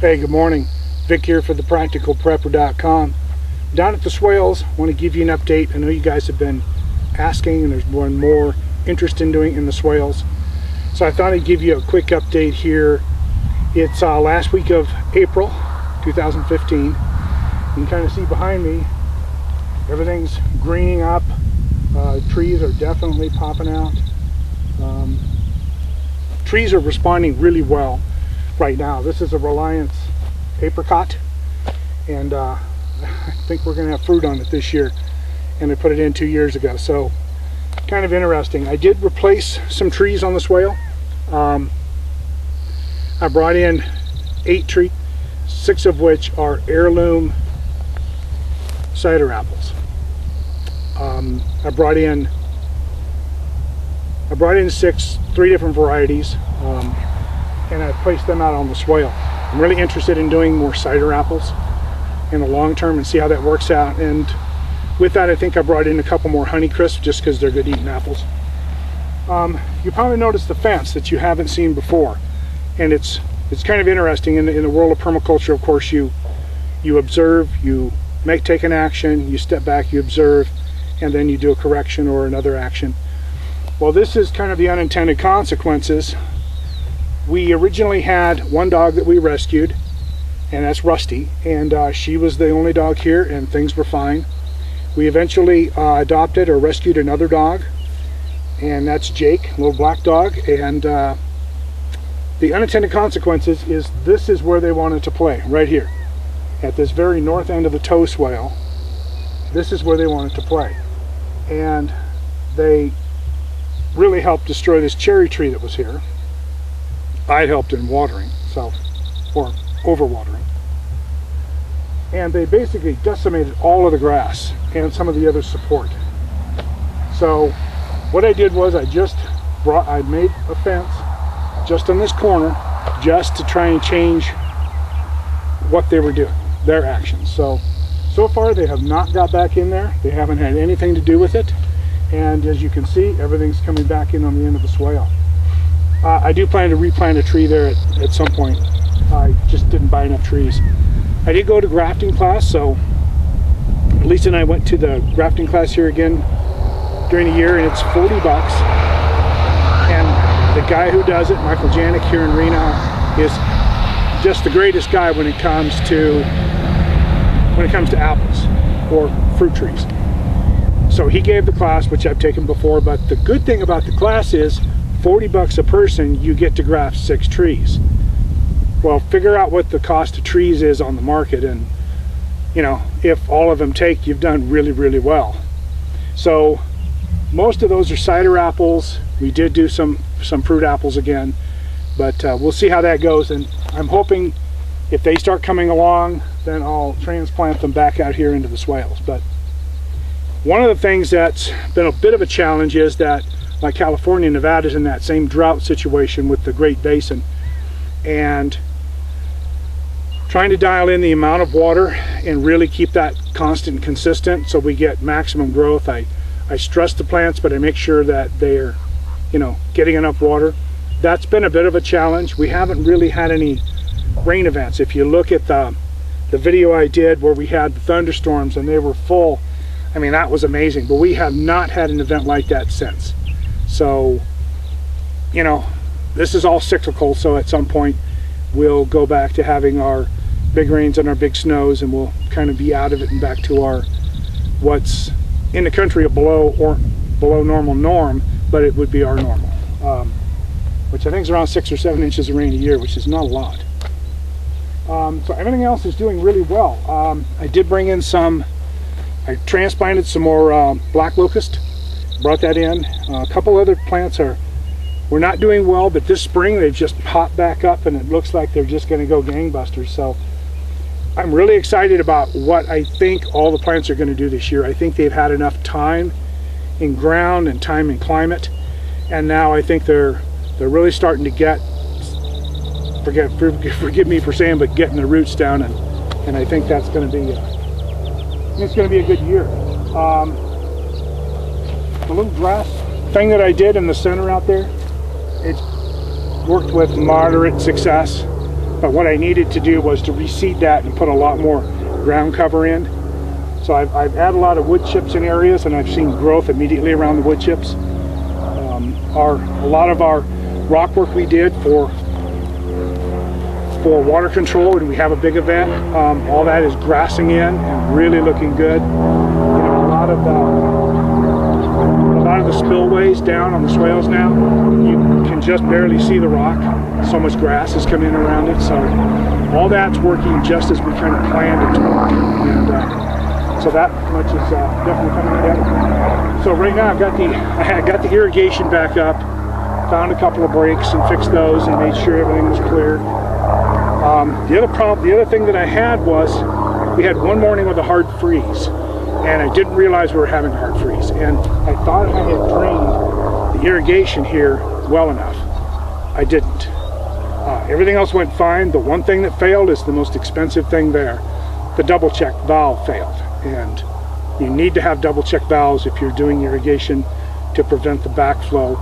Hey, good morning. Vic here for thepracticalprepper.com. Down at the Swales, I want to give you an update. I know you guys have been asking and there's more interest in doing in the swales. So I thought I'd give you a quick update here. It's last week of April 2015. You can kind of see behind me, everything's greening up. Trees are definitely popping out. Trees are responding really well right now. This is a Reliance apricot, and I think we're going to have fruit on it this year, and I put it in 2 years ago, so kind of interesting. I did replace some trees on the swale. I brought in 8 trees, 6 of which are heirloom cider apples. I brought in 3 different varieties, and I placed them out on the swale. I'm really interested in doing more cider apples in the long term and see how that works out. And with that, I think I brought in a couple more Honeycrisp just because they're good eating apples. You probably noticed the fence that you haven't seen before, and it's kind of interesting. In the world of permaculture, of course, you observe, you take an action, you step back, you observe, and then you do a correction or another action. Well, this is kind of the unintended consequences. We originally had one dog that we rescued, and that's Rusty, and she was the only dog here, and things were fine. We eventually adopted or rescued another dog, and that's Jake, a little black dog, and the unintended consequences is this is where they wanted to play, right here. At this very north end of the toe swale, this is where they wanted to play. And they really helped destroy this cherry tree that was here. I helped in watering, or overwatering. And they basically decimated all of the grass and some of the other support. So what I did was I made a fence just on this corner just to try and change what they were doing, their actions. So far they have not got back in there. They haven't had anything to do with it. And as you can see, everything's coming back in on the end of the swale. I do plan to replant a tree there at some point. I just didn't buy enough trees. I did go to Grafting Class, so Lisa and I went to the Grafting Class here again during the year, and it's $40. And the guy who does it, Michael Janik here in Reno, is just the greatest guy when it comes to apples or fruit trees. So he gave the class, which I've taken before, but the good thing about the class is $40 a person, you get to graft 6 trees. Well, figure out what the cost of trees is on the market, and you know, if all of them take, you've done really, really well. So most of those are cider apples. We did do some fruit apples again, but we'll see how that goes. And I'm hoping if they start coming along, then I'll transplant them back out here into the swales. But one of the things that's been a bit of a challenge is that, like California and Nevada, is in that same drought situation with the Great Basin, and trying to dial in the amount of water and really keep that constant and consistent so we get maximum growth. I stress the plants, but I make sure that they're, you know, getting enough water. That's been a bit of a challenge. We haven't really had any rain events. If you look at the video I did where we had the thunderstorms and they were full, I mean, that was amazing, but we have not had an event like that since. So, you know, this is all cyclical, so at some point we'll go back to having our big rains and our big snows, and we'll kind of be out of it and back to our what's in the country a below normal norm, but it would be our normal, which I think is around 6 or 7 inches of rain a year, which is not a lot. So everything else is doing really well. I did bring in I transplanted some more black locust, brought that in. A couple other plants were not doing well, but this spring they've just popped back up, and it looks like they're just going to go gangbusters. So I'm really excited about what I think all the plants are going to do this year. I think they've had enough time in ground and time in climate, and now I think they're really starting to get, forgive me for saying, but getting the roots down, and I think that's going to be a good year. The little grass thing that I did in the center out there, it worked with moderate success. But what I needed to do was to reseed that and put a lot more ground cover in. So I've added a lot of wood chips in areas, and I've seen growth immediately around the wood chips. A lot of our rock work we did for water control, and we have a big event. All that is grassing in and really looking good. You know, a lot of the spillways down on the swales now, you can just barely see the rock. So much grass is coming in around it. So all that's working just as we kind of planned it to work. And so that much is definitely coming together. So right now I got the irrigation back up, found a couple of breaks and fixed those and made sure everything was cleared. The other thing that I had was we had one morning with a hard freeze, and I didn't realize we were having a hard freeze, and I thought I had drained the irrigation here well enough. I didn't. Everything else went fine. The one thing that failed is the most expensive thing there. The double check valve failed, and you need to have double check valves if you're doing irrigation to prevent the backflow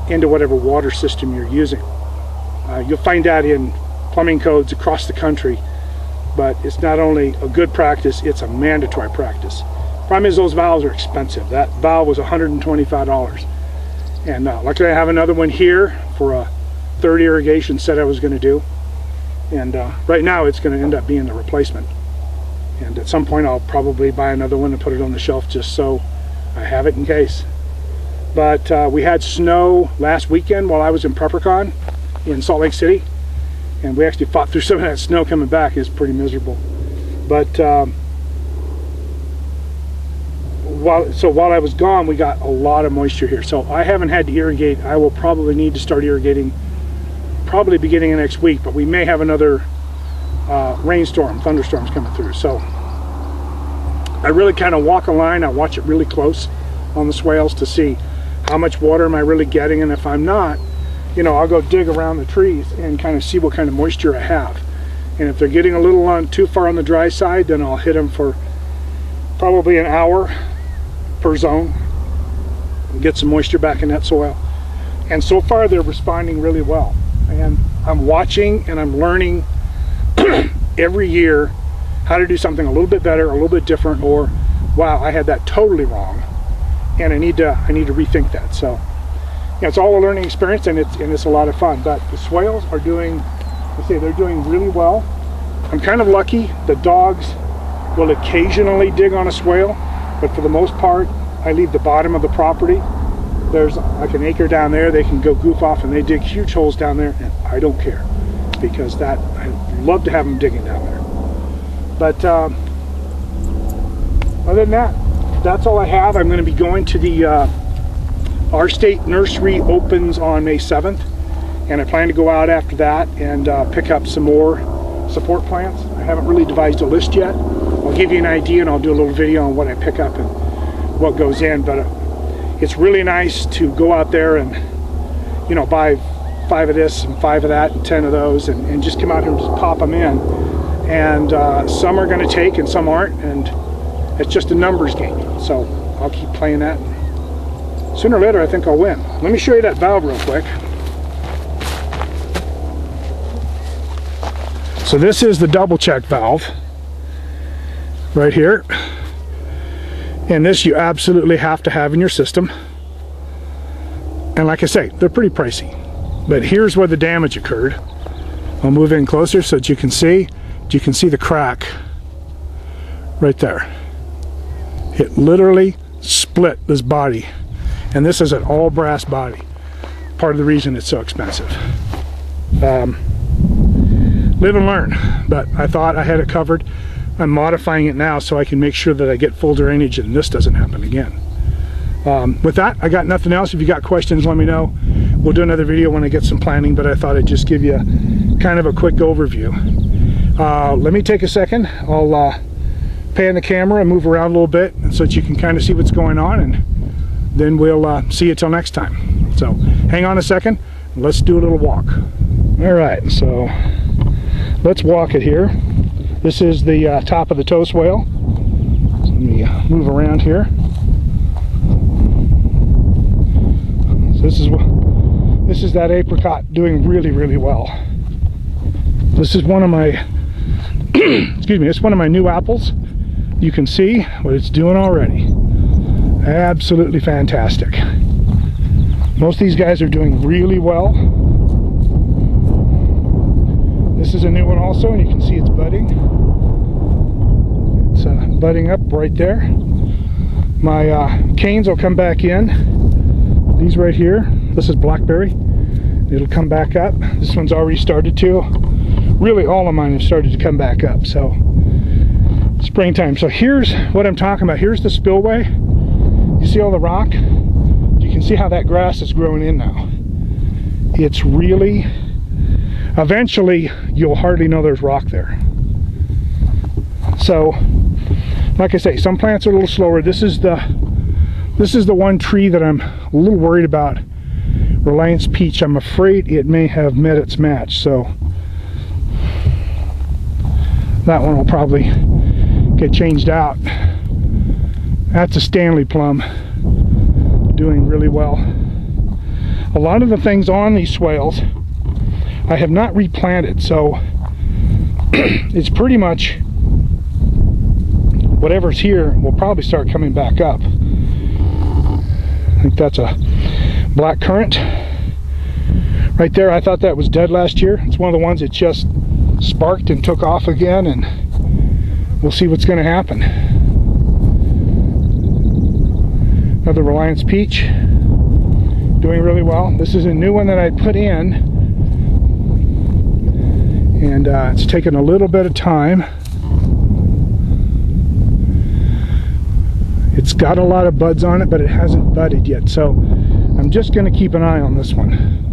into whatever water system you're using. You'll find that in plumbing codes across the country, but it's not only a good practice, it's a mandatory practice. Problem is those valves are expensive. That valve was $125, and luckily I have another one here for a third irrigation set I was going to do, and right now it's going to end up being the replacement, and at some point I'll probably buy another one and put it on the shelf just so I have it in case. But we had snow last weekend while I was in PrepperCon in Salt Lake City, and we actually fought through some of that snow coming back. It's pretty miserable. But while I was gone, we got a lot of moisture here, so I haven't had to irrigate. I will probably need to start irrigating probably beginning of next week, but we may have another thunderstorms coming through. So I really kind of walk a line. I watch it really close on the swales to see how much water am I really getting, and if I'm not, you know, I'll go dig around the trees and kind of see what kind of moisture I have. And if they're getting a little too far on the dry side, then I'll hit them for probably an hour per zone and get some moisture back in that soil. And so far they're responding really well, and I'm watching and I'm learning every year how to do something a little bit better, a little bit different, or wow, I had that totally wrong and I need to rethink that. So yeah, it's all a learning experience, and it's a lot of fun. But the swales are doing, they're doing really well. I'm kind of lucky. The dogs will occasionally dig on a swale, but for the most part I leave the bottom of the property. There's like an acre down there. They can go goof off and they dig huge holes down there, and I don't care, because I love to have them digging down there. But other than that, that's all I have. I'm going to be going to the our state nursery opens on May 7th, and I plan to go out after that and pick up some more support plants. I haven't really devised a list yet. I'll give you an idea, and I'll do a little video on what I pick up and what goes in. But it's really nice to go out there and, you know, buy 5 of this and 5 of that and 10 of those, and just come out here and just pop them in. And some are going to take and some aren't, and it's just a numbers game. So I'll keep playing that. Sooner or later I think I'll win. Let me show you that valve real quick. So this is the double check valve right here, and this you absolutely have to have in your system. And like I say, they're pretty pricey, but here's where the damage occurred. I'll move in closer so that you can see the crack right there. It literally split this body, and this is an all brass body. Part of the reason it's so expensive. Live and learn, but I thought I had it covered. I'm modifying it now so I can make sure that I get full drainage and this doesn't happen again. With that, I got nothing else. If you got questions, let me know. We'll do another video when I get some planning, but I thought I'd just give you kind of a quick overview. Let me take a second. I'll pan the camera and move around a little bit so that you can kind of see what's going on, and then we'll see you till next time. So hang on a second, and let's do a little walk. All right, so let's walk it here. This is the top of the toe swale. So let me move around here. So this is that apricot doing really, really well. This is one of my excuse me, it's one of my new apples. You can see what it's doing already. Absolutely fantastic. Most of these guys are doing really well. This is a new one also, and you can see it's budding. It's budding up right there. My canes will come back in. These right here, this is blackberry. It'll come back up. This one's already started to. Really, all of mine have started to come back up. So, springtime. So here's what I'm talking about. Here's the spillway. You see all the rock? You can see how that grass is growing in now. It's really, eventually you'll hardly know there's rock there. So, like I say, some plants are a little slower. This is the one tree that I'm a little worried about. Reliance Peach. I'm afraid it may have met its match. So that one will probably get changed out. That's a Stanley plum, doing really well. A lot of the things on these swales I have not replanted, so it's pretty much whatever's here will probably start coming back up. I think that's a black currant right there. I thought that was dead last year. It's one of the ones that just sparked and took off again, and we'll see what's going to happen. Another Reliance Peach, doing really well. This is a new one that I put in, and it's taken a little bit of time. It's got a lot of buds on it, but it hasn't budded yet, so I'm just going to keep an eye on this one.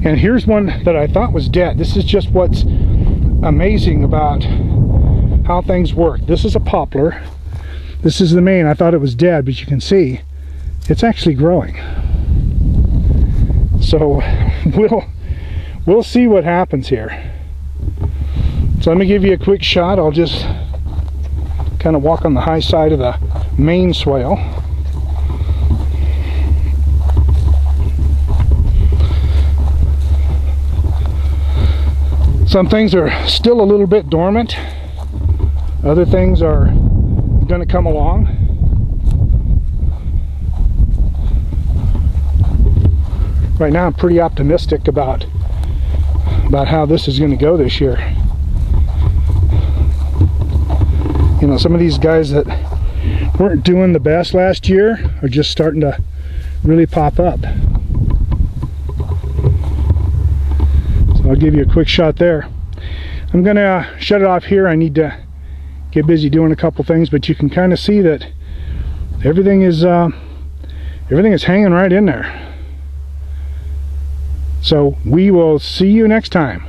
And here's one that I thought was dead. This is just what's amazing about how things work. This is a poplar. This is the main. I thought it was dead, but you can see it's actually growing. So we'll see what happens here. So let me give you a quick shot. I'll just kind of walk on the high side of the main swale. Some things are still a little bit dormant. Other things are going to come along. Right now I'm pretty optimistic about how this is going to go this year. You know, some of these guys that weren't doing the best last year are just starting to really pop up. So I'll give you a quick shot there. I'm gonna shut it off here. I need to get busy doing a couple things, but you can kind of see that everything is hanging right in there. So we will see you next time.